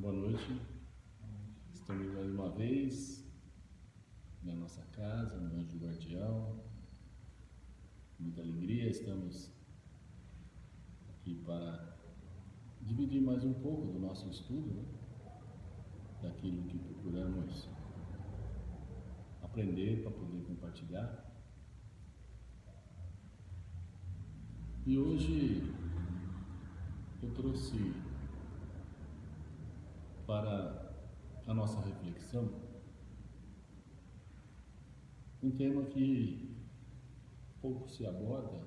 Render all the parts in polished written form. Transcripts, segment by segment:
Boa noite. Estamos mais uma vez na nossa casa, no Anjo Guardião. Muita alegria, estamos aqui para dividir mais um pouco do nosso estudo, né? Daquilo que procuramos aprender para poder compartilhar. E hoje eu trouxe para a nossa reflexão um tema que pouco se aborda,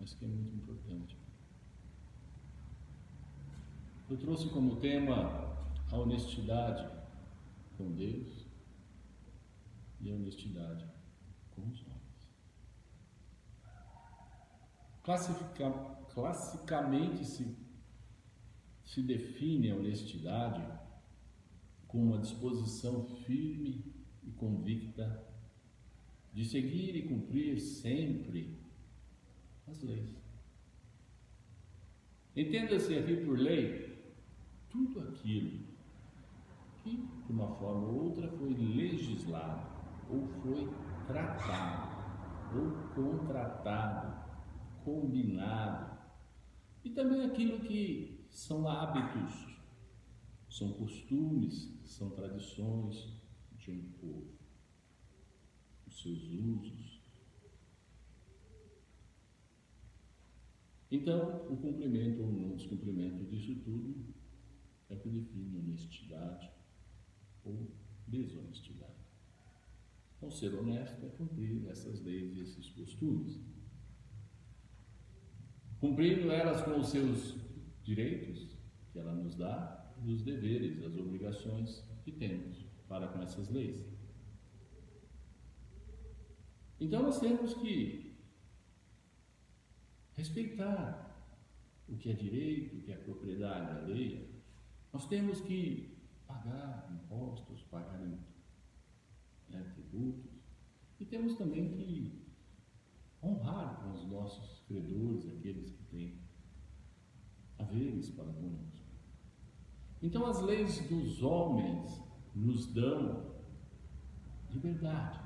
mas que é muito importante. Eu trouxe como tema a honestidade com Deus e a honestidade com os homens. Classicamente se define a honestidade como uma disposição firme e convicta de seguir e cumprir sempre as leis. Entenda-se aqui por lei tudo aquilo que, de uma forma ou outra, foi legislado, ou foi tratado, ou contratado, combinado, e também aquilo que são hábitos, são costumes, são tradições de um povo, os seus usos. Então, o cumprimento ou não descumprimento disso tudo é o que define honestidade ou desonestidade. Então, ser honesto é cumprir essas leis e esses costumes. Cumprindo elas com os seus direitos, que ela nos dá, e os deveres, as obrigações que temos para com essas leis. Então, nós temos que respeitar o que é direito, o que é propriedade alheia. Nós temos que pagar impostos, pagar tributos, e temos também que honrar com os nossos credores, aqueles que têm haveres para conosco. Então, as leis dos homens nos dão liberdade,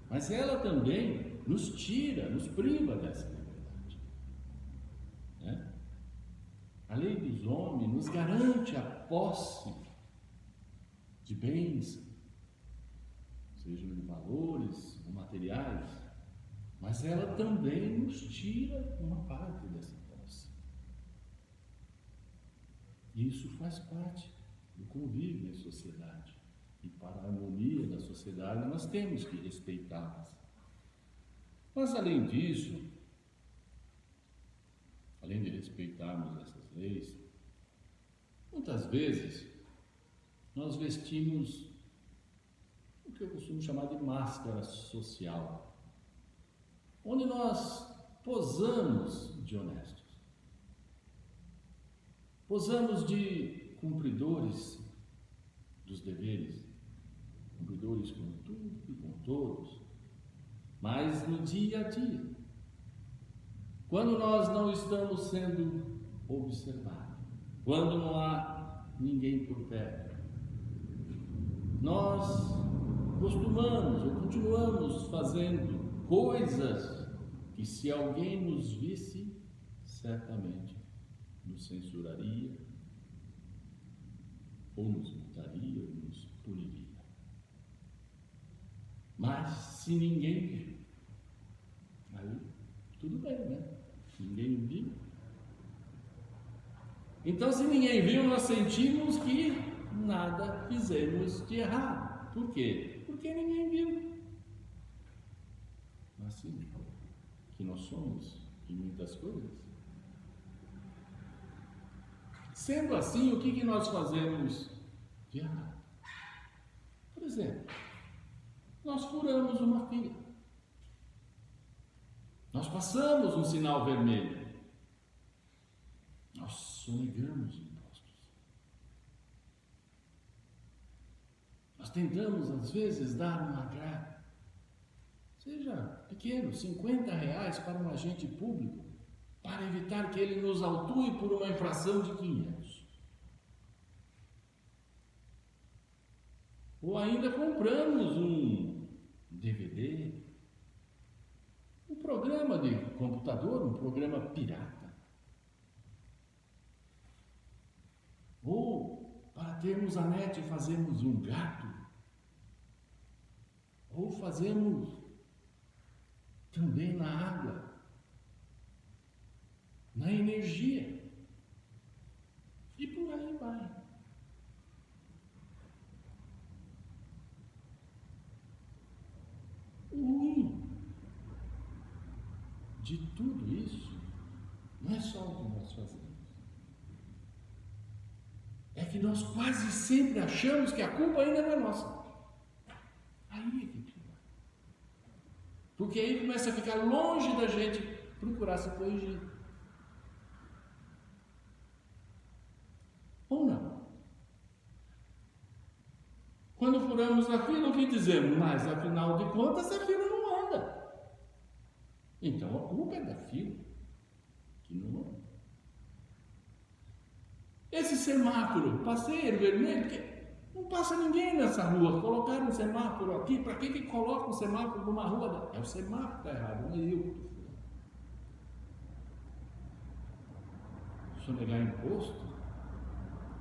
mas ela também nos tira, nos priva dessa liberdade, né? A lei dos homens nos garante a posse de bens, sejam de valores ou materiais, mas ela também nos tira uma parte dessa posse. E isso faz parte do convívio em sociedade. E para a harmonia da sociedade, nós temos que respeitá-las. Mas, além disso, além de respeitarmos essas leis, muitas vezes nós vestimos o que eu costumo chamar de máscara social, onde nós posamos de honestos, posamos de cumpridores dos deveres, cumpridores com tudo e com todos, mas no dia a dia, quando nós não estamos sendo observados, quando não há ninguém por perto, nós costumamos ou continuamos fazendo coisas que, se alguém nos visse, certamente nos censuraria, ou nos multaria, ou nos puniria. Mas se ninguém viu, aí tudo bem, né? Ninguém viu. Então, se ninguém viu, nós sentimos que nada fizemos de errado. Por quê? Porque ninguém viu. Assim que nós somos em muitas coisas. Sendo assim, o que nós fazemos de errado? Por exemplo, nós furamos uma fila. Nós passamos um sinal vermelho. Nós sonegamos impostos. Nós tentamos, às vezes, dar um agrado, seja pequeno, R$50 para um agente público, para evitar que ele nos autue por uma infração de 500. Ou ainda compramos um DVD, um programa de computador, um programa pirata. Ou para termos a net fazemos um gato. Ou fazemos também na água, na energia. E por aí vai. O ruim de tudo isso não é só o que nós fazemos. É que nós quase sempre achamos que a culpa ainda não é nossa. Aí é que pior. Porque aí começa a ficar longe da gente procurar se corrigir. Ou não? Quando furamos a fila, o que dizemos? Mas afinal de contas, a fila não anda. Então a culpa é da fila, que não anda. Esse semáforo, passeio vermelho, não passa ninguém nessa rua. Colocaram um semáforo aqui, para que coloca um semáforo numa rua? É o semáforo que está errado, não é eu que estou falando. Se eu negar imposto,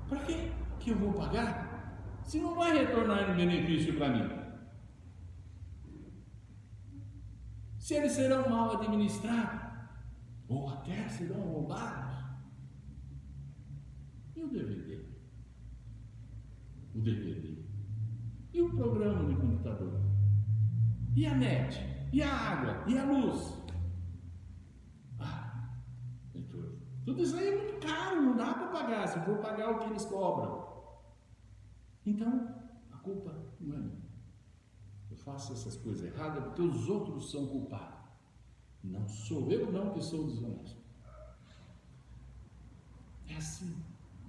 para que eu vou pagar? Se não vai retornar em benefício para mim. Se eles serão mal administrados, ou até serão roubados. E o DVD? O DVD? E o programa de computador? E a net? E a água? E a luz? Leitor, tudo isso aí é muito caro, não dá para pagar, se for pagar o que eles cobram. Então, a culpa não é minha. Eu faço essas coisas erradas porque os outros são culpados. Não sou eu não que sou desonesto. É assim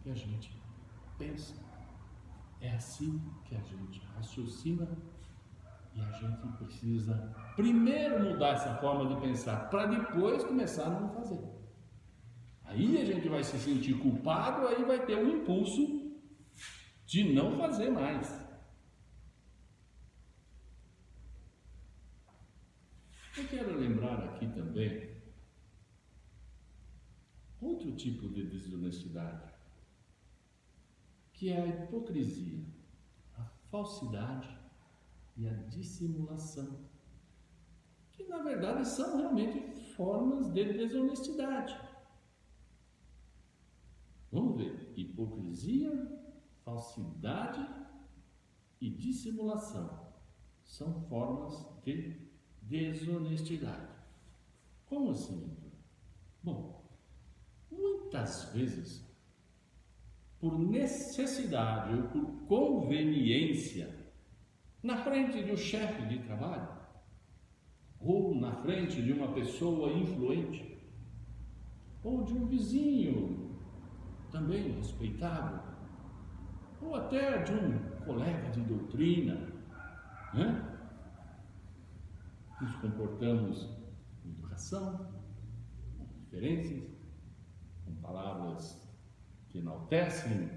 que a gente pensa. É assim que a gente raciocina. E a gente precisa primeiro mudar essa forma de pensar, para depois começar a não fazer. Aí a gente vai se sentir culpado, aí vai ter um impulso de não fazer mais. Eu quero lembrar aqui também outro tipo de desonestidade, que é a hipocrisia, a falsidade e a dissimulação, que na verdade são realmente formas de desonestidade. Vamos ver: hipocrisia, falsidade e dissimulação são formas de desonestidade. Como assim? Bom, muitas vezes, por necessidade ou por conveniência, na frente de um chefe de trabalho, ou na frente de uma pessoa influente, ou de um vizinho também respeitável, ou até de um colega de doutrina, né? Nos comportamos com educação, com referências, com palavras que enaltecem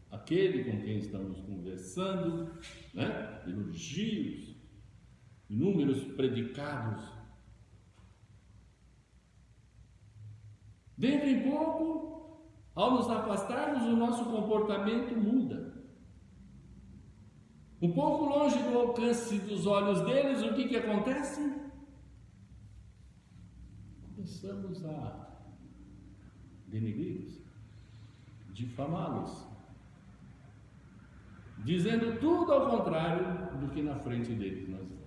aquele com quem estamos conversando, né? Elogios, inúmeros predicados. Dentro em pouco, ao nos afastarmos, o nosso comportamento muda. Um pouco longe do alcance dos olhos deles, o que acontece? Começamos a denegri-los, difamá-los, dizendo tudo ao contrário do que na frente deles nós estamos.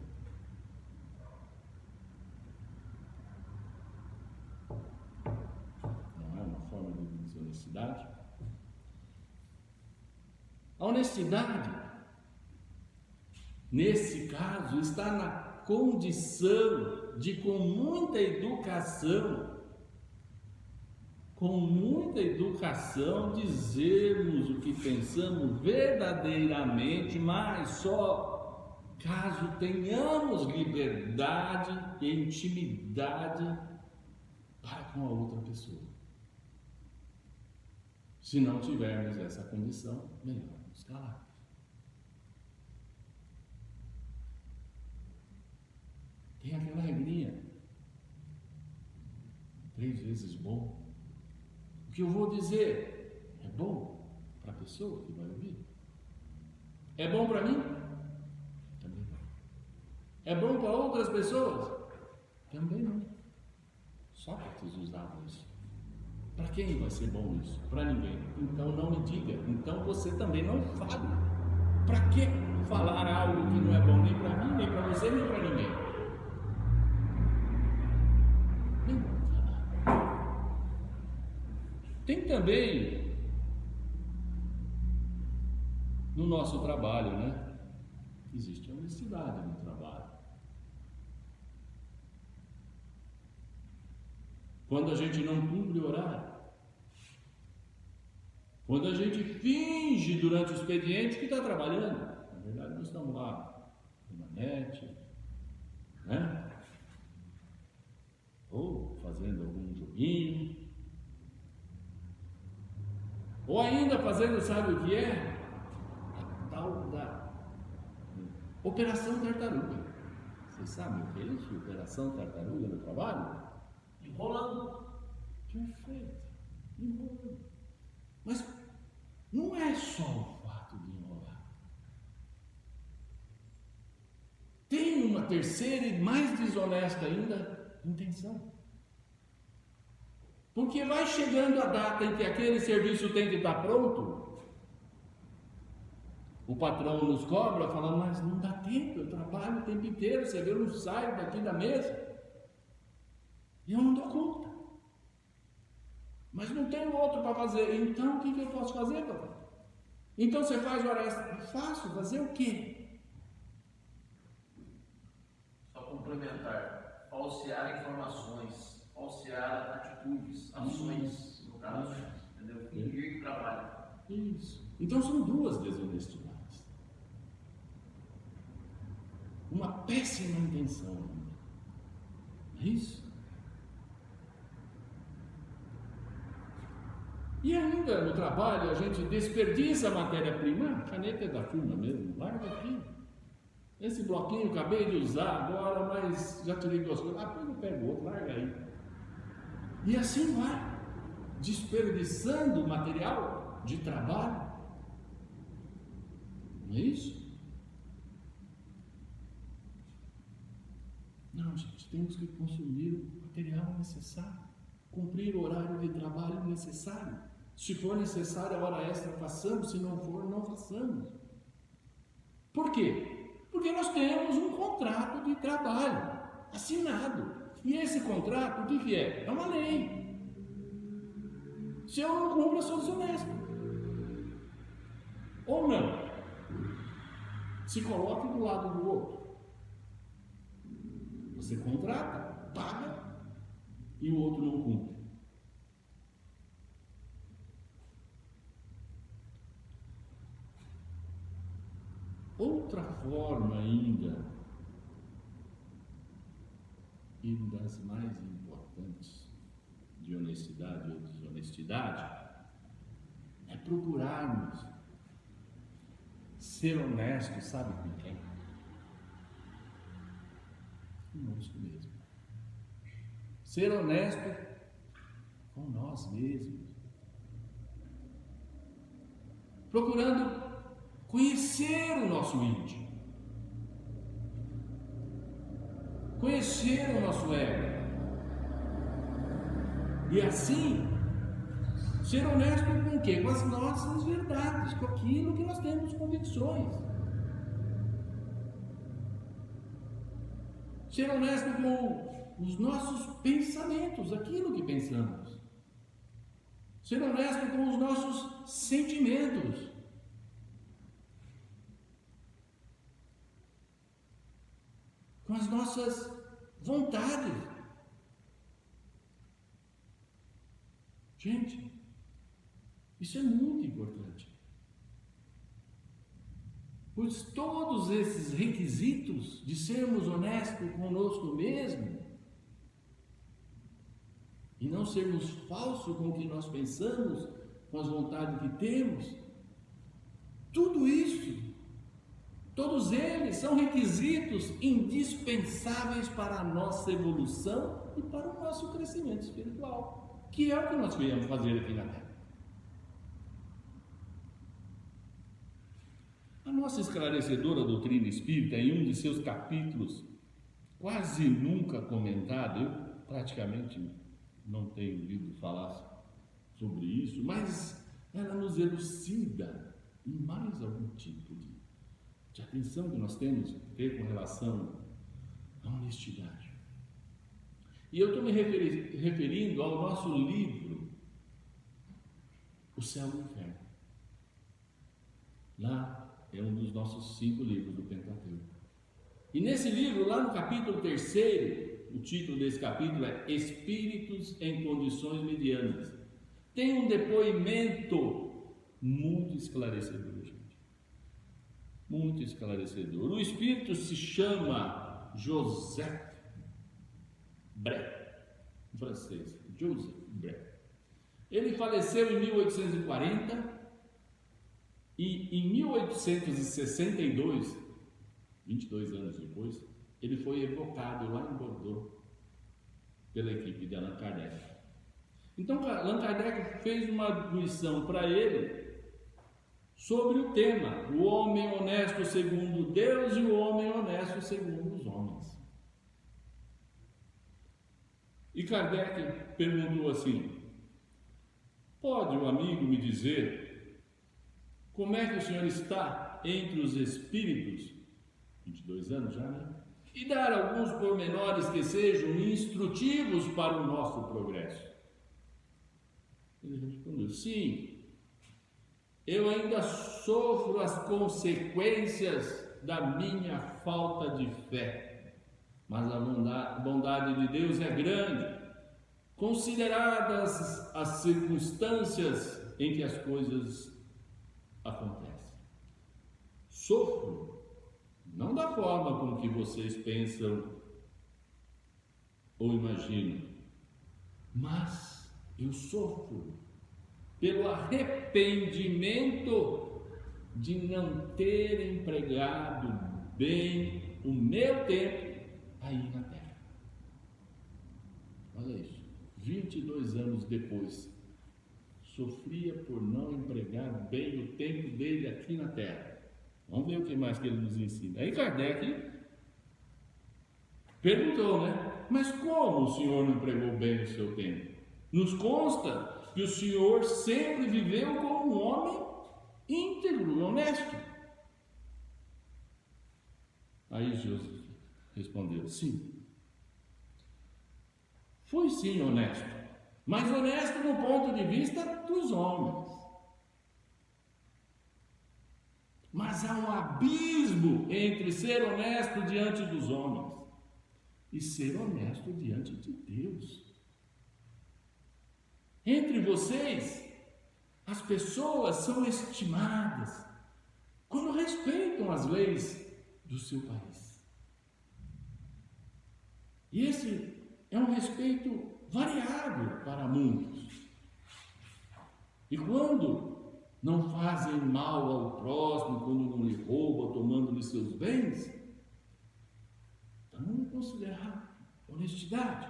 Não é uma forma de desonestidade? A honestidade, nesse caso, está na condição de, com muita educação, dizermos o que pensamos verdadeiramente, mas só caso tenhamos liberdade e intimidade para com a outra pessoa. Se não tivermos essa condição, melhor nos calarmos. Tem aquela regrinha. 3 vezes bom. O que eu vou dizer é bom para a pessoa que vai ouvir. É bom para mim? Também não. É bom para outras pessoas? Também não. Sócrates usava isso. Para quem vai ser bom isso? Para ninguém. Então não me diga. Então você também não fale. Para que falar algo que não é bom nem para mim, nem para você, nem para ninguém? Nem falar. Tem também no nosso trabalho, né? Existe honestidade no trabalho. Quando a gente não cumpre o horário, quando a gente finge durante o expediente que está trabalhando, na verdade nós estamos lá na net, né? Ou fazendo algum joguinho, ou ainda fazendo, sabe o que é? A tal da Operação Tartaruga. Vocês sabem o que é isso? Operação Tartaruga no trabalho? Enrolando. Perfeito. Enrolando. Mas não é só o fato de enrolar. Tem uma terceira e mais desonesta ainda intenção. Porque vai chegando a data em que aquele serviço tem que estar pronto. O patrão nos cobra falando, mas não dá tempo, eu trabalho o tempo inteiro, você vê, eu não saio daqui da mesa. E eu não dou conta. Mas não tenho outro para fazer. Então, o que eu posso fazer, papai? Então, você faz hora extra? Eu faço. Fazer o quê? Só complementar. Falsear informações. Falsear atitudes, ações, no caso. Entendeu? Fingir que trabalha. Isso. Então, são 2 desonestidades. Uma péssima intenção. É isso? E ainda no trabalho a gente desperdiça a matéria-prima, a caneta é da firma mesmo, larga aqui. Esse bloquinho eu acabei de usar agora, mas já tirei 2 coisas. Depois eu pego outro, larga aí. E assim vai, desperdiçando material de trabalho. Não é isso? Não, gente, temos que consumir o material necessário, cumprir o horário de trabalho necessário. Se for necessário a hora extra, façamos, se não for, não façamos. Por quê? Porque nós temos um contrato de trabalho assinado. E esse contrato, o que é? É uma lei. Se eu não cumpro, eu sou desonesto. Ou não? Se coloque do lado do outro. Você contrata, paga, e o outro não cumpre. Outra forma ainda, e das mais importantes, de honestidade ou desonestidade, é procurarmos ser honestos, sabe com quem? Conosco mesmo. Ser honesto com nós mesmos. Procurando conhecer o nosso íntimo. Conhecer o nosso ego. E assim, ser honesto com o quê? Com as nossas verdades, com aquilo que nós temos convicções. Ser honesto com os nossos pensamentos, aquilo que pensamos. Ser honesto com os nossos sentimentos. Com as nossas vontades. Gente, isso é muito importante. Pois todos esses requisitos de sermos honestos conosco mesmo, e não sermos falsos com o que nós pensamos, com as vontades que temos. Tudo isso, todos eles são requisitos indispensáveis para a nossa evolução e para o nosso crescimento espiritual, que é o que nós viemos fazer aqui na Terra. A nossa esclarecedora doutrina espírita, em um de seus capítulos, quase nunca comentado, eu praticamente não tenho ouvido falar sobre isso, mas ela nos elucida em mais algum tipo de atenção que nós temos que ter com relação à honestidade. E eu estou me referindo ao nosso livro, O Céu e o Inferno. Lá é um dos nossos 5 livros do Pentateuco. E nesse livro, lá no capítulo 3º, o título desse capítulo é Espíritos em Condições Medianas. Tem um depoimento muito esclarecedor, gente. Muito esclarecedor. O espírito se chama Joseph Bré, em francês. Joseph Bré. Ele faleceu em 1840 e em 1862, 22 anos depois, ele foi evocado lá em Bordeaux pela equipe de Allan Kardec. Então, Allan Kardec fez uma lição para ele sobre o tema: o homem honesto segundo Deus e o homem honesto segundo os homens. E Kardec perguntou assim: pode o amigo me dizer como é que o senhor está entre os espíritos? 22 anos já, né? E dar alguns pormenores que sejam instrutivos para o nosso progresso. Ele respondeu: sim, eu ainda sofro as consequências da minha falta de fé, mas a bondade de Deus é grande, consideradas as circunstâncias em que as coisas acontecem. Sofro, não da forma como que vocês pensam ou imaginam, mas eu sofro pelo arrependimento de não ter empregado bem o meu tempo aí na Terra. Olha isso, 22 anos depois, sofria por não empregar bem o tempo dele aqui na Terra. Vamos ver o que mais que ele nos ensina. Aí Kardec perguntou, né? Mas como o senhor não empregou bem o seu tempo? Nos consta que o senhor sempre viveu como um homem íntegro e honesto. Aí Jesus respondeu: sim, fui sim honesto, mas honesto no ponto de vista dos homens. Mas há um abismo entre ser honesto diante dos homens e ser honesto diante de Deus. Entre vocês, as pessoas são estimadas quando respeitam as leis do seu país. E esse é um respeito variável para muitos. E quando não fazem mal ao próximo, quando não lhe roubam, tomando-lhe seus bens, então não é considerado honestidade.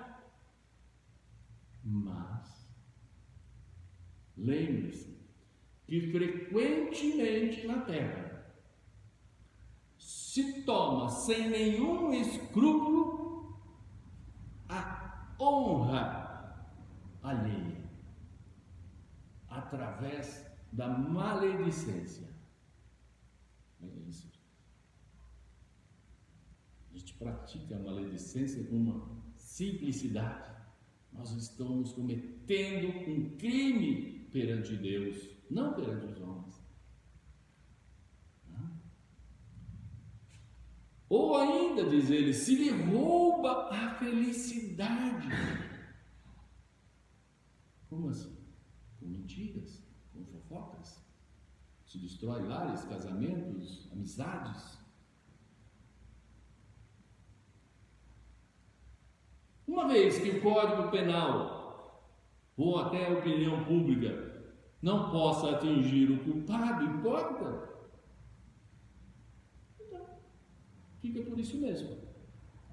Mas lembre-se que frequentemente na Terra se toma sem nenhum escrúpulo a honra alheia através da maledicência. A gente pratica a maledicência com uma simplicidade. Nós estamos cometendo um crime perante Deus, não perante os homens. Ou ainda, diz ele, se lhe rouba a felicidade. Como assim? Com mentiras, com fofocas. Se destrói lares, casamentos, amizades. Uma vez que o Código Penal ou até a opinião pública não possa atingir o culpado, hipócrita, então fica por isso mesmo.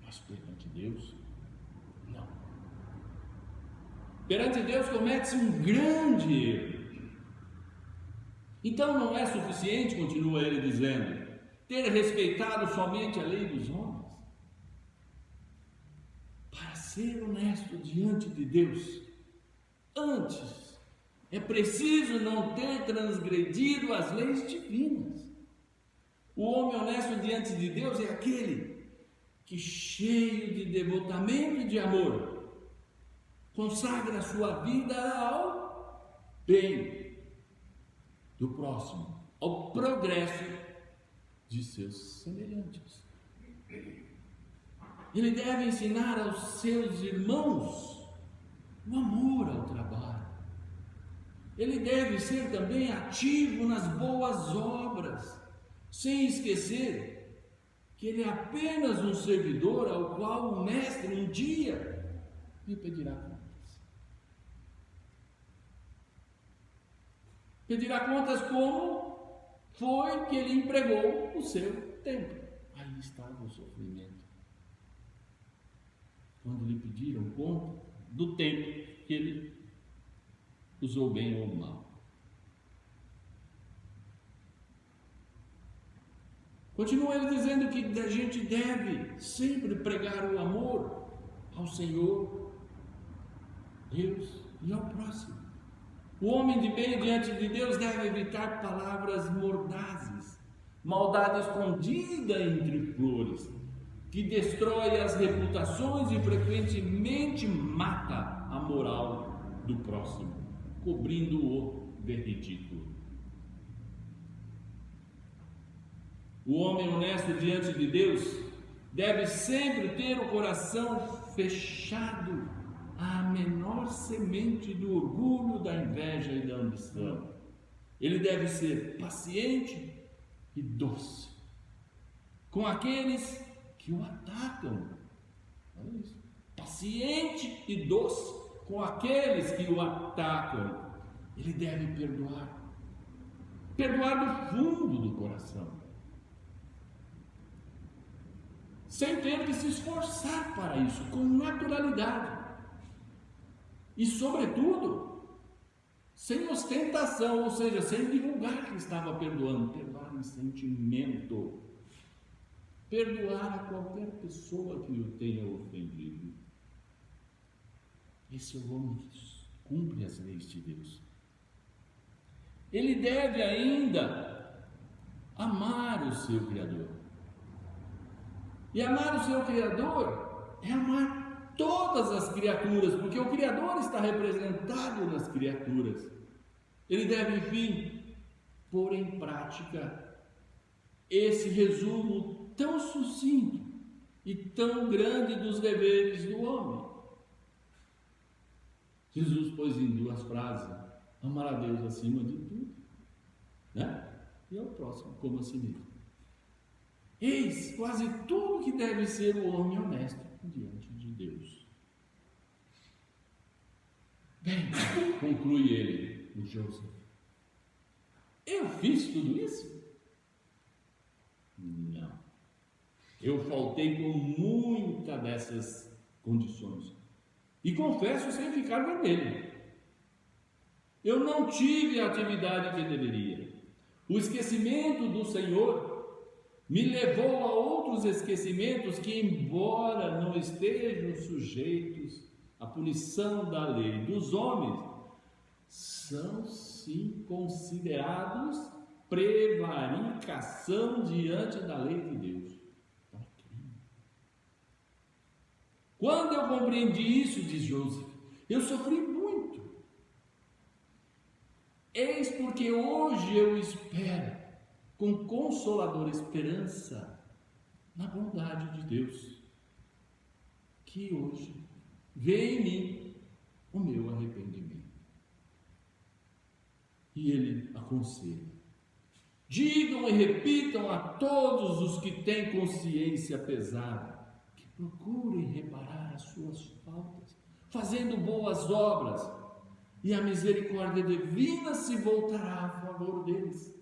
Mas perante Deus, não. Perante Deus comete-se um grande erro. Então não é suficiente, continua ele dizendo, ter respeitado somente a lei dos homens. Para ser honesto diante de Deus, antes é preciso não ter transgredido as leis divinas. O homem honesto diante de Deus é aquele que, cheio de devotamento e de amor, consagra a sua vida ao bem do próximo, ao progresso de seus semelhantes. Ele deve ensinar aos seus irmãos o amor ao trabalho. Ele deve ser também ativo nas boas obras, sem esquecer que ele é apenas um servidor ao qual o mestre um dia lhe pedirá contas. Pedirá contas como foi que ele empregou o seu tempo. Aí estava o sofrimento. Quando lhe pediram conta do tempo que ele usou bem ou mal. Continua ele dizendo que a gente deve sempre pregar o amor ao Senhor, Deus e ao próximo. O homem de bem diante de Deus deve evitar palavras mordazes, maldade escondida entre flores, que destrói as reputações e frequentemente mata a moral do próximo, cobrindo-o de ridículo. O homem honesto diante de Deus deve sempre ter o coração fechado à menor semente do orgulho, da inveja e da ambição. Ele deve ser paciente e doce com aqueles que o atacam. Olha isso. Paciente e doce com aqueles que o atacam. Ele deve perdoar. Perdoar do fundo do coração. Sem ter que se esforçar para isso, com naturalidade. E, sobretudo, sem ostentação, ou seja, sem divulgar que estava perdoando. Perdoar em sentimento. Perdoar a qualquer pessoa que o tenha ofendido. Esse é o homem que cumpre as leis de Deus. Ele deve ainda amar o seu Criador. E amar o seu Criador é amar todas as criaturas, porque o Criador está representado nas criaturas. Ele deve, enfim, pôr em prática esse resumo tão sucinto e tão grande dos deveres do homem. Jesus pôs em 2 frases: amar a Deus acima de tudo, né? E ao próximo como a si mesmo. Eis quase tudo que deve ser o homem honesto diante de Deus. Bem, conclui ele, o Joseph. Eu fiz tudo isso? Não. Eu faltei com muitas dessas condições. E confesso sem ficar vermelho. Eu não tive a atividade que deveria. O esquecimento do Senhor me levou a outros esquecimentos que, embora não estejam sujeitos à punição da lei dos homens, são sim considerados prevaricação diante da lei de Deus. É um crime. Quando eu compreendi isso, diz Joseph, eu sofri muito. Eis porque hoje eu espero com consoladora esperança na bondade de Deus, que hoje vê em mim o meu arrependimento. E ele aconselha: digam e repitam a todos os que têm consciência pesada, que procurem reparar as suas faltas, fazendo boas obras, e a misericórdia divina se voltará a favor deles.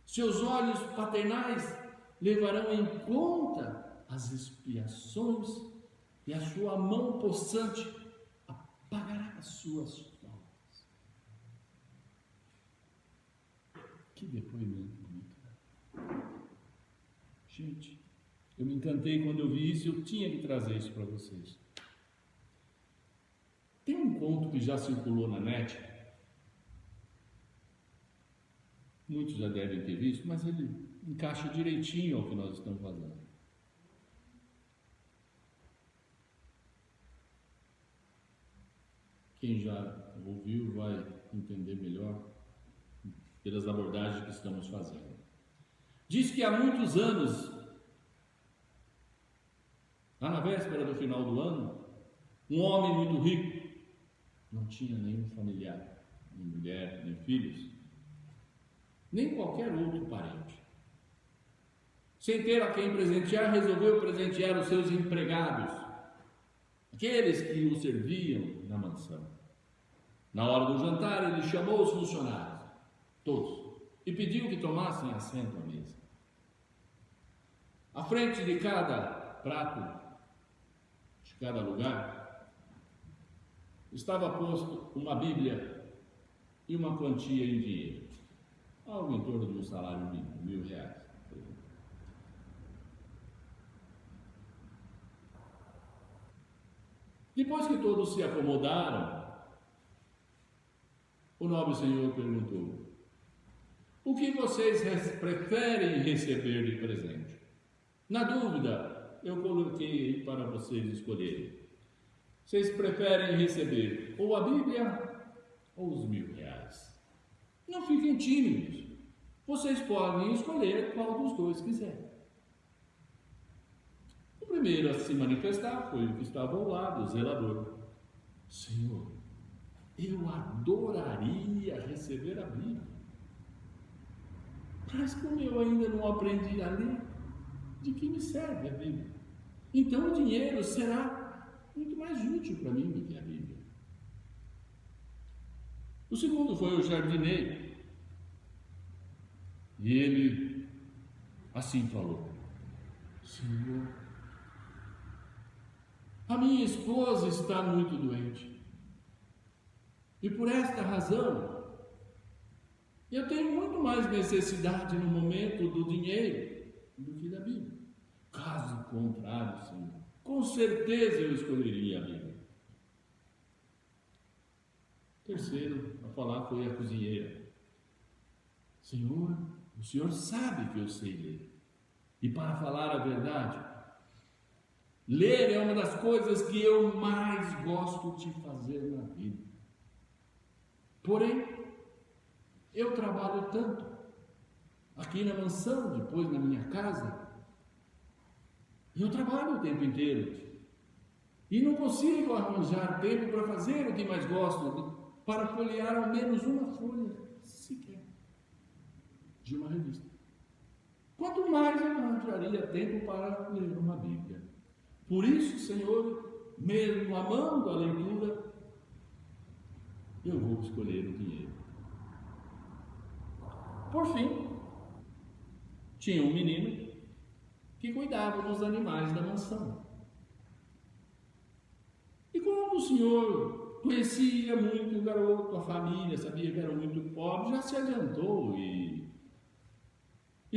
Seus olhos paternais levarão em conta as expiações e a sua mão possante apagará as suas faltas. Que depoimento bonito, né? Gente, eu me encantei quando eu vi isso, eu tinha que trazer isso para vocês. Tem um conto que já circulou na net, muitos já devem ter visto, mas ele encaixa direitinho ao que nós estamos fazendo. Quem já ouviu vai entender melhor pelas abordagens que estamos fazendo. Diz que há muitos anos, lá na véspera do final do ano, um homem muito rico, não tinha nenhum familiar, nem mulher, nem filhos, nem qualquer outro parente. Sem ter a quem presentear, resolveu presentear os seus empregados, aqueles que o serviam na mansão. Na hora do jantar, ele chamou os funcionários, todos, e pediu que tomassem assento à mesa. À frente de cada prato, de cada lugar, estava posto uma Bíblia e uma quantia em dinheiro, algo em torno de um salário mínimo, R$1.000, por exemplo. Depois que todos se acomodaram, o nobre senhor perguntou: o que vocês preferem receber de presente? Na dúvida, eu coloquei para vocês escolherem. Vocês preferem receber ou a Bíblia ou os R$1.000? Não fiquem tímidos. Vocês podem escolher qual dos dois quiserem. O primeiro a se manifestar foi o que estava ao lado, o zelador. Senhor, eu adoraria receber a Bíblia. Mas como eu ainda não aprendi a ler, de que me serve a Bíblia? Então o dinheiro será muito mais útil para mim do que a Bíblia. O segundo foi o jardineiro. E ele assim falou: Senhor, a minha esposa está muito doente. E por esta razão, eu tenho muito mais necessidade no momento do dinheiro do que da Bíblia. Caso contrário, Senhor, com certeza eu escolheria a Bíblia. Terceiro a falar foi a cozinheira. Senhor, o Senhor sabe que eu sei ler. E para falar a verdade, ler é uma das coisas que eu mais gosto de fazer na vida. Porém, eu trabalho tanto, aqui na mansão, depois na minha casa, e eu trabalho o tempo inteiro, e não consigo arranjar tempo para fazer o que mais gosto, para folhear ao menos uma folha sequer de uma revista. Quanto mais eu arranjaria tempo para ler uma Bíblia. Por isso, Senhor, mesmo amando a leitura, eu vou escolher o dinheiro. Por fim, tinha um menino que cuidava dos animais da mansão. E como o senhor conhecia muito o garoto, a família, sabia que era muito pobre, já se adiantou e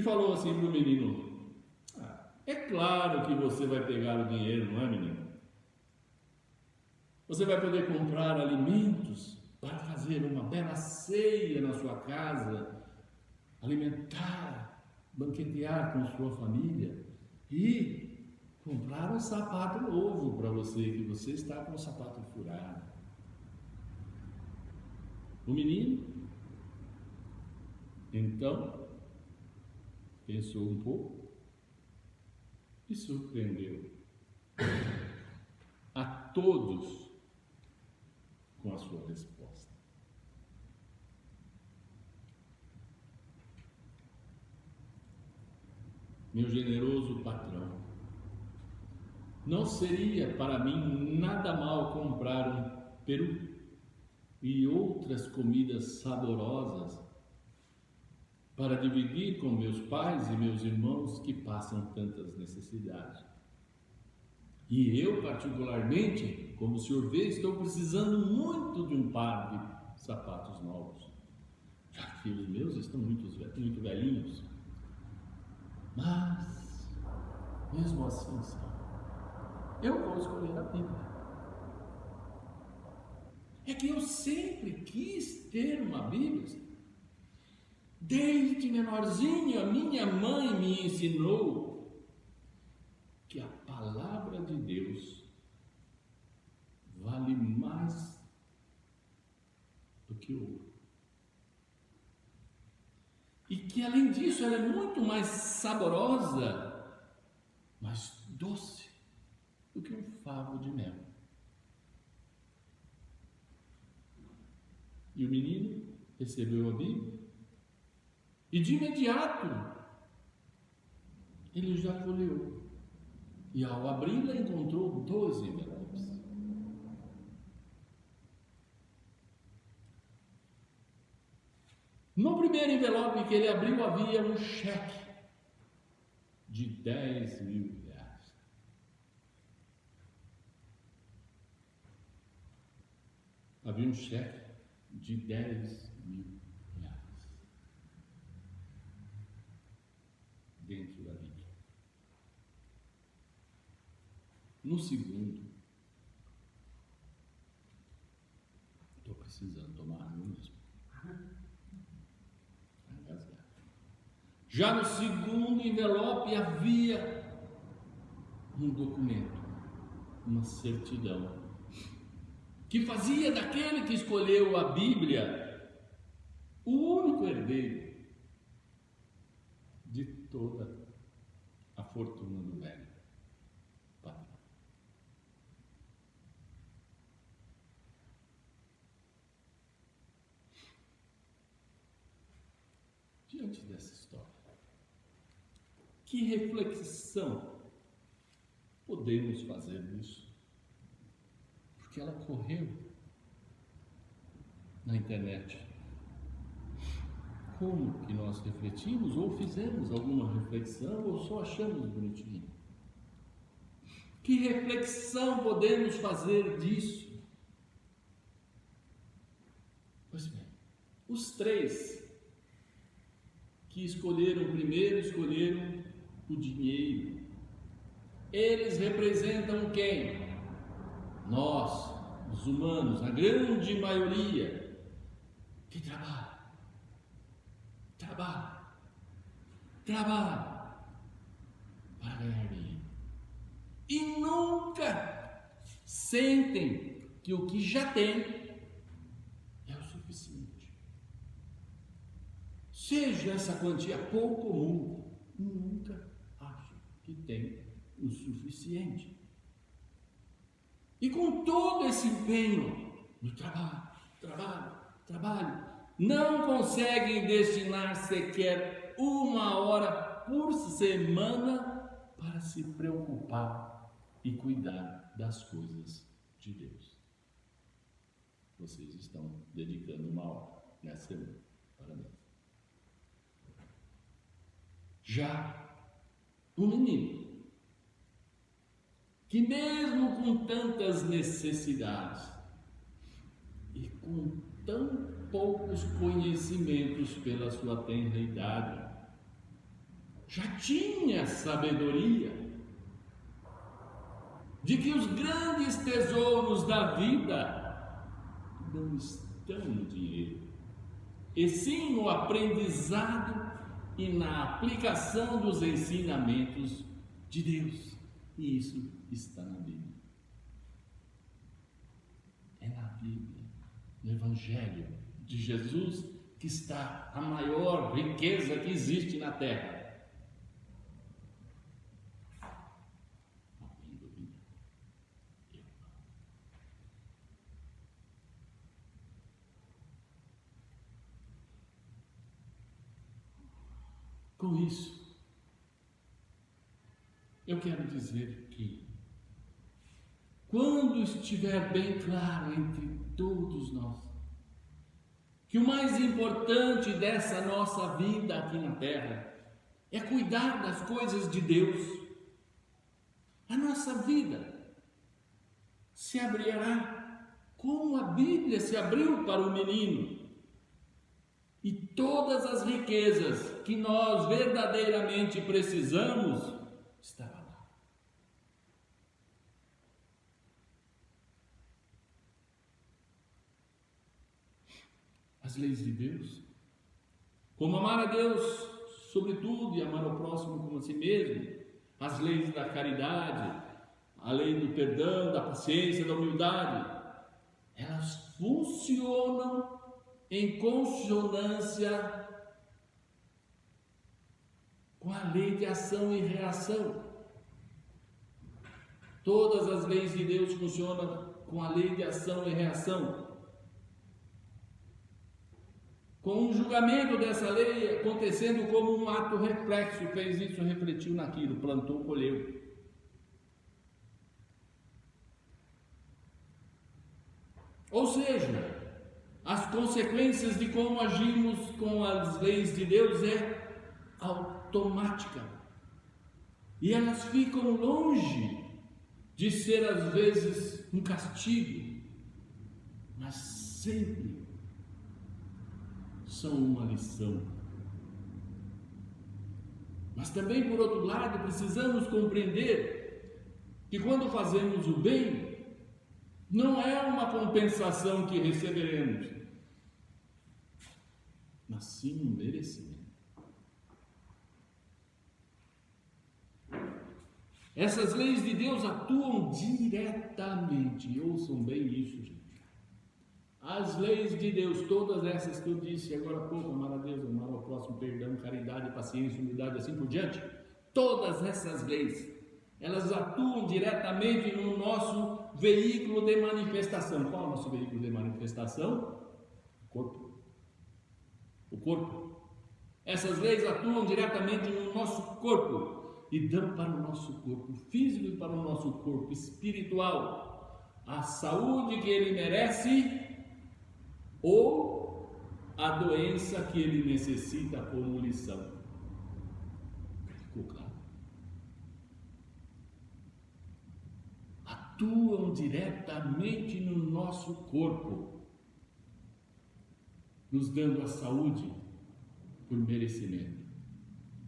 falou assim para o menino: é claro que você vai pegar o dinheiro, não é, menino? Você vai poder comprar alimentos para fazer uma bela ceia na sua casa, alimentar, banquetear com sua família e comprar um sapato novo para você, que você está com o sapato furado. O menino, então, pensou um pouco e surpreendeu a todos com a sua resposta. Meu generoso patrão, não seria para mim nada mal comprar um peru e outras comidas saborosas para dividir com meus pais e meus irmãos que passam tantas necessidades. E eu, particularmente, como o senhor vê, estou precisando muito de um par de sapatos novos, já que os meus estão muito velhinhos. Mas, mesmo assim, Senhor, eu vou escolher a Bíblia. É que eu sempre quis ter uma Bíblia. Desde menorzinho, a minha mãe me ensinou que a palavra de Deus vale mais do que ouro. E que, além disso, ela é muito mais saborosa, mais doce do que um favo de mel. E o menino recebeu a Bíblia e, de imediato, ele já folheou. E, ao abri-la, encontrou 12 envelopes. No primeiro envelope que ele abriu havia um cheque de 10 mil reais. Havia um cheque de 10 mil reais dentro da Bíblia. No segundo, estou precisando tomar água mesmo. Já no segundo envelope havia um documento, uma certidão, que fazia daquele que escolheu a Bíblia o único herdeiro de toda a fortuna do velho patrão. Diante dessa história, que reflexão podemos fazer disso? Porque ela correu na internet. Como que nós refletimos ou fizemos alguma reflexão ou só achamos bonitinho? Que reflexão podemos fazer disso? Pois bem, os três que escolheram primeiro, escolheram o dinheiro. Eles representam quem? Nós, os humanos, a grande maioria, que trabalha para ganhar dinheiro. E nunca sentem que o que já tem é o suficiente. Seja essa quantia pouco ou muito, nunca acham que tem o suficiente. E com todo esse empenho no trabalho, não conseguem destinar sequer 1 hora por semana para se preocupar e cuidar das coisas de Deus. Vocês estão dedicando 1 hora nessa semana. Parabéns. Já o menino, que mesmo com tantas necessidades e com tão poucos conhecimentos pela sua tenra idade, já tinha sabedoria de que os grandes tesouros da vida não estão no dinheiro, e sim no aprendizado e na aplicação dos ensinamentos de Deus. E isso está na Bíblia. É na Bíblia, no Evangelho de Jesus, que está a maior riqueza que existe na terra. Alguém duvida? Eu não. Com isso, eu quero dizer que, quando estiver bem claro entre todos nós que o mais importante dessa nossa vida aqui na terra é cuidar das coisas de Deus. A nossa vida se abrirá como a Bíblia se abriu para o menino. E todas as riquezas que nós verdadeiramente precisamos estará lá. As leis de Deus, como amar a Deus sobre tudo e amar ao próximo como a si mesmo, as leis da caridade, a lei do perdão, da paciência, da humildade, elas funcionam em consonância com a lei de ação e reação. Todas as leis de Deus funcionam com a lei de ação e reação. Com o julgamento dessa lei acontecendo como um ato reflexo, fez isso, refletiu naquilo, plantou, colheu. Ou seja, as consequências de como agimos com as leis de Deus é automática. E elas ficam longe de ser às vezes um castigo, mas sempre são uma lição. Mas também, por outro lado, precisamos compreender que quando fazemos o bem, não é uma compensação que receberemos, mas sim um merecimento. Essas leis de Deus atuam diretamente, ouçam bem isso, gente. As leis de Deus, todas essas que eu disse agora há pouco, amar a Deus, amar ao próximo, perdão, caridade, paciência, humildade, assim por diante, todas essas leis, elas atuam diretamente no nosso veículo de manifestação. Qual é o nosso veículo de manifestação? O corpo. O corpo. Essas leis atuam diretamente no nosso corpo e dão para o nosso corpo físico e para o nosso corpo espiritual a saúde que ele merece ou a doença que ele necessita como lição. Ficou claro? Atuam diretamente no nosso corpo, nos dando a saúde por merecimento,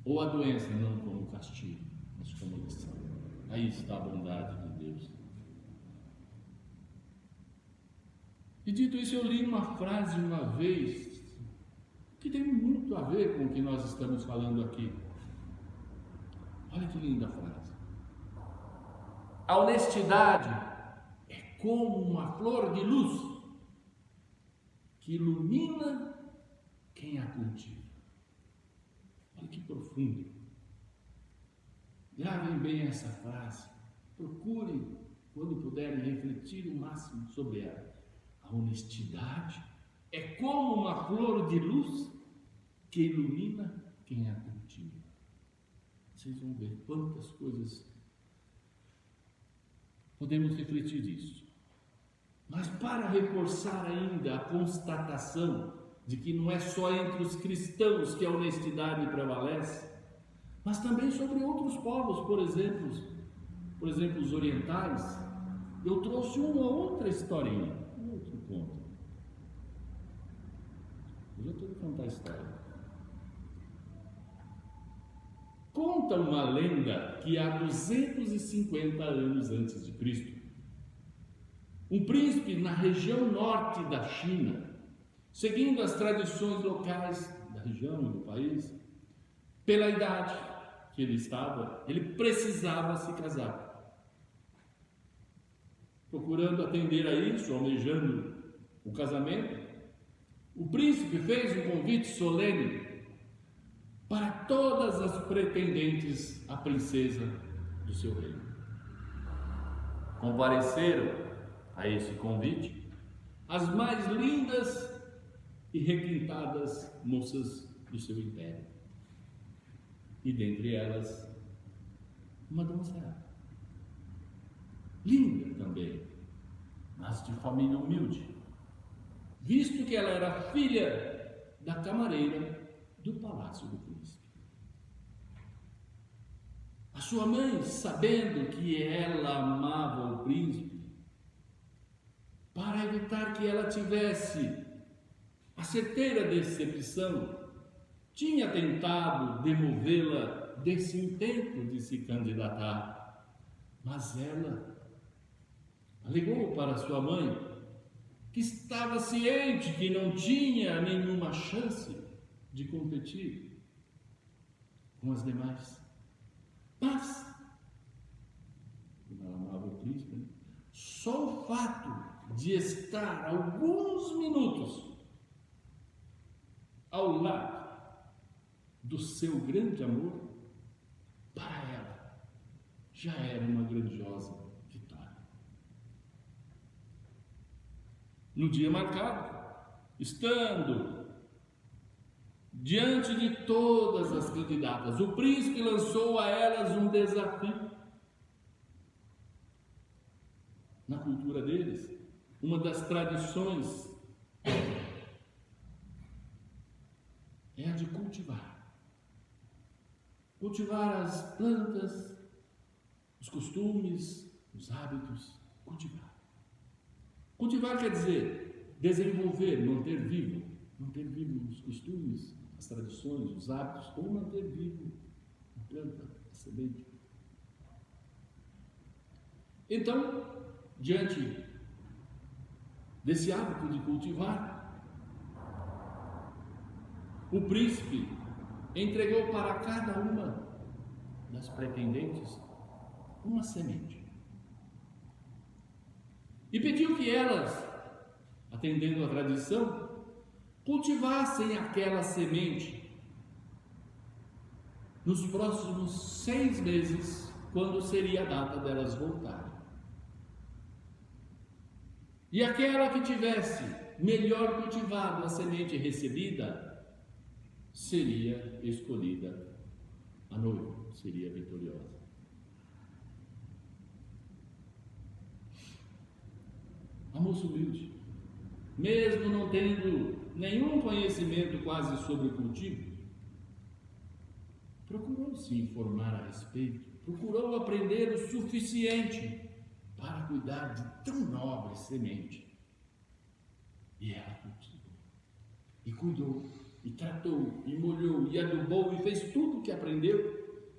ou a doença não como castigo, mas como lição. Aí está a bondade de Deus. E dito isso, eu li uma frase uma vez que tem muito a ver com o que nós estamos falando aqui. Olha que linda frase. A honestidade é como uma flor de luz que ilumina quem a cultiva. Olha que profundo. Gravem bem essa frase. Procurem, quando puderem, refletir o máximo sobre ela. A honestidade é como uma flor de luz que ilumina quem a cultiva. Vocês vão ver quantas coisas podemos refletir nisso. Mas para reforçar ainda a constatação de que não é só entre os cristãos que a honestidade prevalece, mas também sobre outros povos, por exemplo, os orientais, eu trouxe uma outra historinha, um outro conto. Eu já estou a contar a história. Conta uma lenda que há 250 anos antes de Cristo, um príncipe na região norte da China, seguindo as tradições locais da região e do país, pela idade que ele estava, ele precisava se casar. Procurando atender a isso, almejando o casamento, o príncipe fez um convite solene para todas as pretendentes à princesa do seu reino. Compareceram a esse convite as mais lindas e requintadas moças do seu império, e dentre elas uma donzela, linda também, mas de família humilde, visto que ela era filha da camareira do palácio do príncipe. A sua mãe, sabendo que ela amava o príncipe, para evitar que ela tivesse a certeira decepção, tinha tentado demovê-la desse intento de se candidatar, mas ela alegou para sua mãe que estava ciente que não tinha nenhuma chance de competir com as demais. Mas, como ela amava o príncipe, né? Só o fato de estar alguns minutos ao lado do seu grande amor, para ela, já era uma grandiosa vitória. No dia marcado, estando diante de todas as candidatas, o príncipe lançou a elas um desafio. Na cultura deles, uma das tradições é a de cultivar as plantas, os costumes, os hábitos, cultivar quer dizer desenvolver, manter vivo os costumes, as tradições, os hábitos, ou manter vivo a planta, a semente. Então, diante desse hábito de cultivar, o príncipe entregou para cada uma das pretendentes uma semente e pediu que elas, atendendo à tradição, cultivassem aquela semente nos próximos 6 meses, quando seria a data delas voltarem. E aquela que tivesse melhor cultivado a semente recebida seria escolhida a noiva, seria vitoriosa. A moça humilde, mesmo não tendo nenhum conhecimento quase sobre o cultivo, procurou se informar a respeito, procurou aprender o suficiente para cuidar de tão nobre semente. E ela cultivou, e cuidou, e tratou, e molhou, e adubou, e fez tudo o que aprendeu.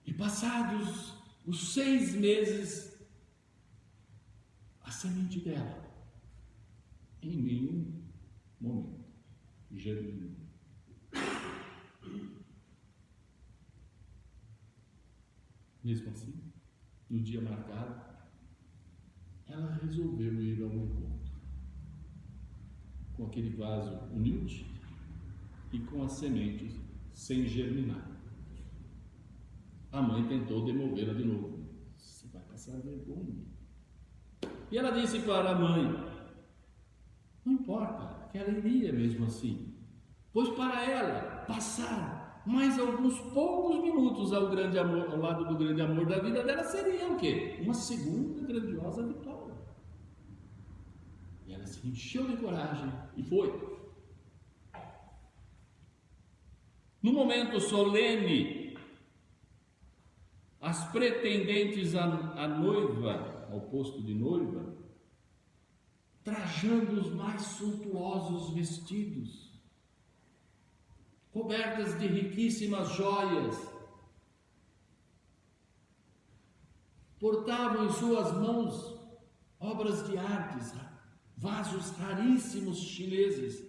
E passados os 6 meses, a semente dela, em nenhum momento, germinou. Mesmo assim, no dia marcado, ela resolveu ir ao encontro, com aquele vaso humilde e com as sementes sem germinar. A mãe tentou demovê-la de novo. Você vai passar vergonha. E ela disse para a mãe: não importa, que ela iria mesmo assim, pois para ela passar mais alguns poucos minutos ao lado do grande amor da vida dela seria o quê? Uma segunda grandiosa vitória. E ela se encheu de coragem e foi. No momento solene, as pretendentes à noiva, ao posto de noiva, trajando os mais suntuosos vestidos, cobertas de riquíssimas joias, portavam em suas mãos obras de artes, vasos raríssimos chineses,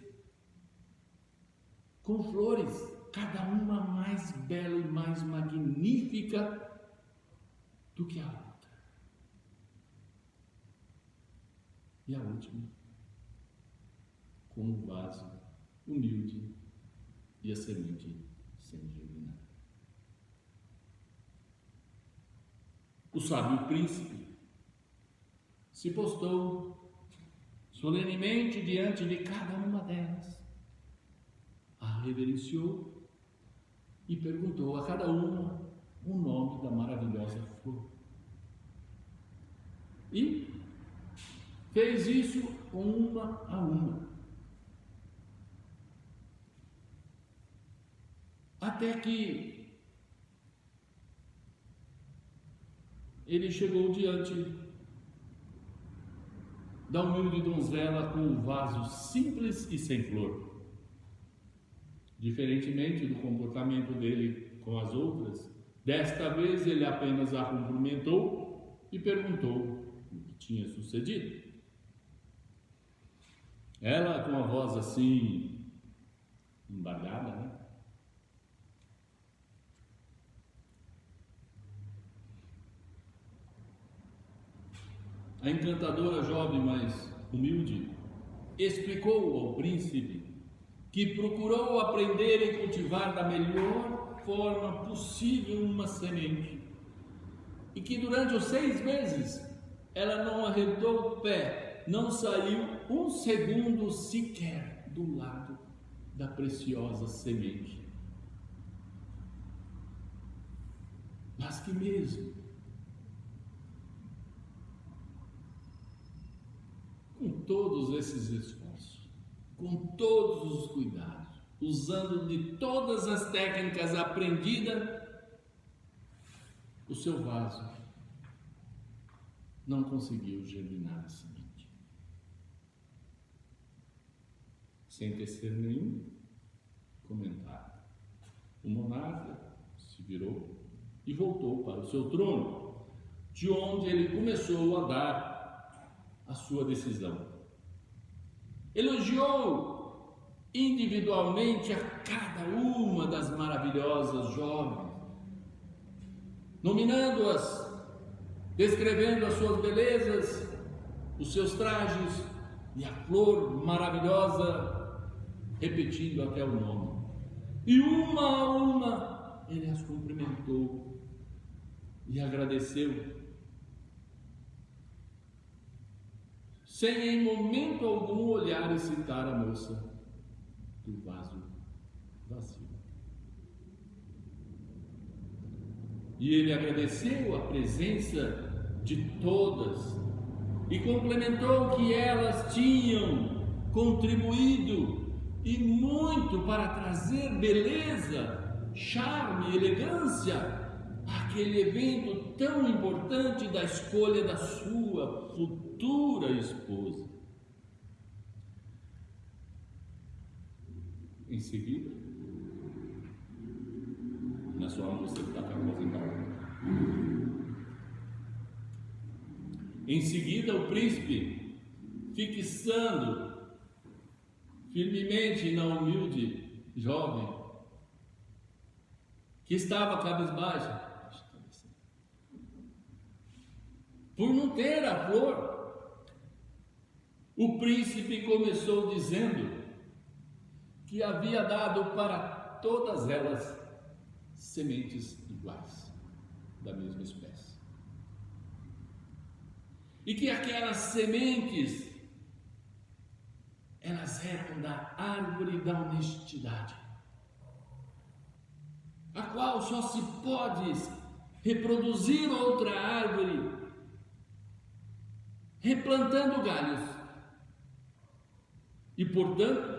com flores, cada uma mais bela e mais magnífica do que a outra. E a última, com um vaso humilde e a semente sem germinar. O sábio príncipe se postou solenemente diante de cada uma delas, a reverenciou e perguntou a cada uma o nome da maravilhosa flor. E fez isso uma a uma. Até que ele chegou diante da humilde donzela com o vaso simples e sem flor. Diferentemente do comportamento dele com as outras, desta vez ele apenas a cumprimentou e perguntou o que tinha sucedido. Ela, com a voz assim, embargada, né? A encantadora jovem, mas humilde, explicou ao príncipe que procurou aprender e cultivar da melhor forma possível uma semente e que durante os 6 meses ela não arredou o pé, não saiu um segundo sequer do lado da preciosa semente. Mas que mesmo com todos esses esforços, com todos os cuidados, usando de todas as técnicas aprendidas, o seu vaso não conseguiu germinar a semente. Sem tecer nenhum comentário, o monarca se virou e voltou para o seu trono, de onde ele começou a dar a sua decisão. Elogiou individualmente a cada uma das maravilhosas jovens, nominando-as, descrevendo as suas belezas, os seus trajes e a flor maravilhosa, repetindo até o nome. E uma a uma ele as cumprimentou e agradeceu, sem em momento algum olhar e citar a moça do vaso vazio. E ele agradeceu a presença de todas e complementou que elas tinham contribuído e muito para trazer beleza, charme, elegância àquele evento tão importante da escolha da sua futura esposa. Em seguida, na sua moça está com a voz embargada. Em seguida, o príncipe, fixando firmemente na humilde jovem que estava cabisbaixa, por não ter a flor, o príncipe começou dizendo que havia dado para todas elas sementes iguais, da mesma espécie, e que aquelas sementes elas eram da árvore da honestidade, a qual só se pode reproduzir outra árvore replantando galhos, e portanto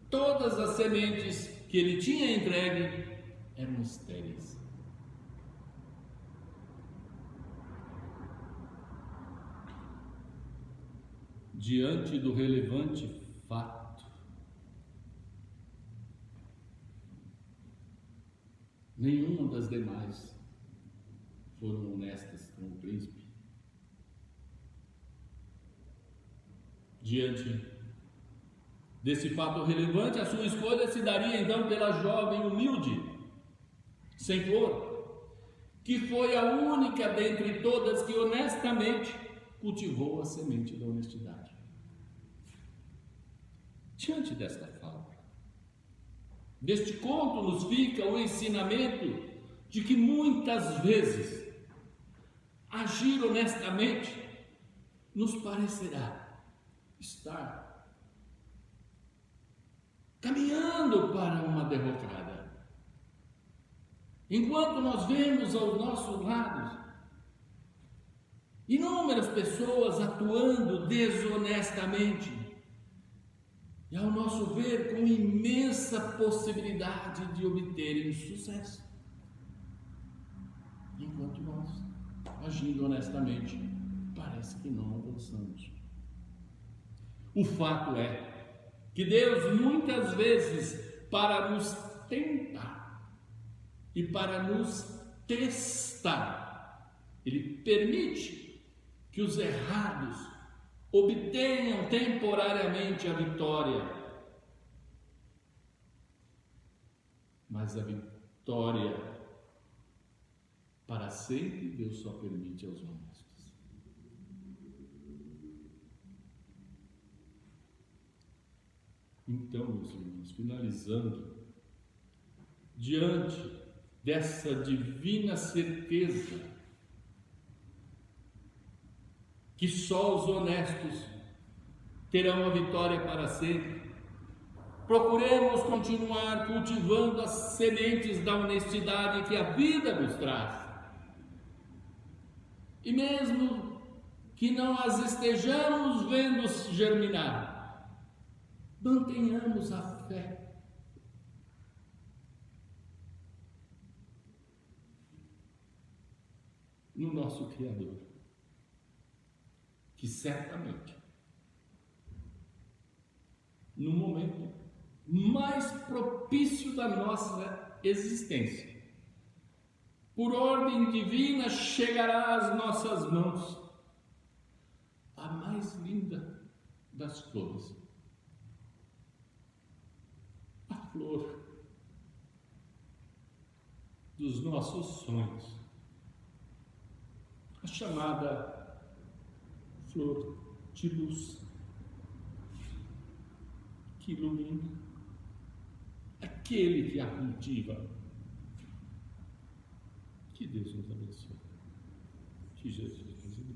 todas as sementes que ele tinha entregue eram estéreis. Diante do relevante fato, nenhuma das demais foram honestas com o príncipe. Diante desse fato relevante, a sua escolha se daria então pela jovem humilde, sem flor, que foi a única dentre todas que honestamente cultivou a semente da honestidade. Diante desta fala, deste conto nos fica o ensinamento de que muitas vezes agir honestamente nos parecerá estar caminhando para uma derrocada, enquanto nós vemos aos nossos lados inúmeras pessoas atuando desonestamente, e ao nosso ver com imenso imensa possibilidade de obterem sucesso. Enquanto nós, agindo honestamente, parece que não avançamos. O fato é que Deus, muitas vezes, para nos tentar e para nos testar, Ele permite que os errados obtenham temporariamente a vitória. Mas a vitória para sempre Deus só permite aos honestos. Então, meus irmãos, finalizando, diante dessa divina certeza que só os honestos terão a vitória para sempre, procuremos continuar cultivando as sementes da honestidade que a vida nos traz. E mesmo que não as estejamos vendo germinar, mantenhamos a fé. No nosso Criador, que certamente, no momento mais propício da nossa existência, por ordem divina, chegará às nossas mãos a mais linda das flores, a flor dos nossos sonhos, a chamada flor de luz, que ilumina aquele que a cultiva. Que Deus nos abençoe. Que Jesus nos abençoe.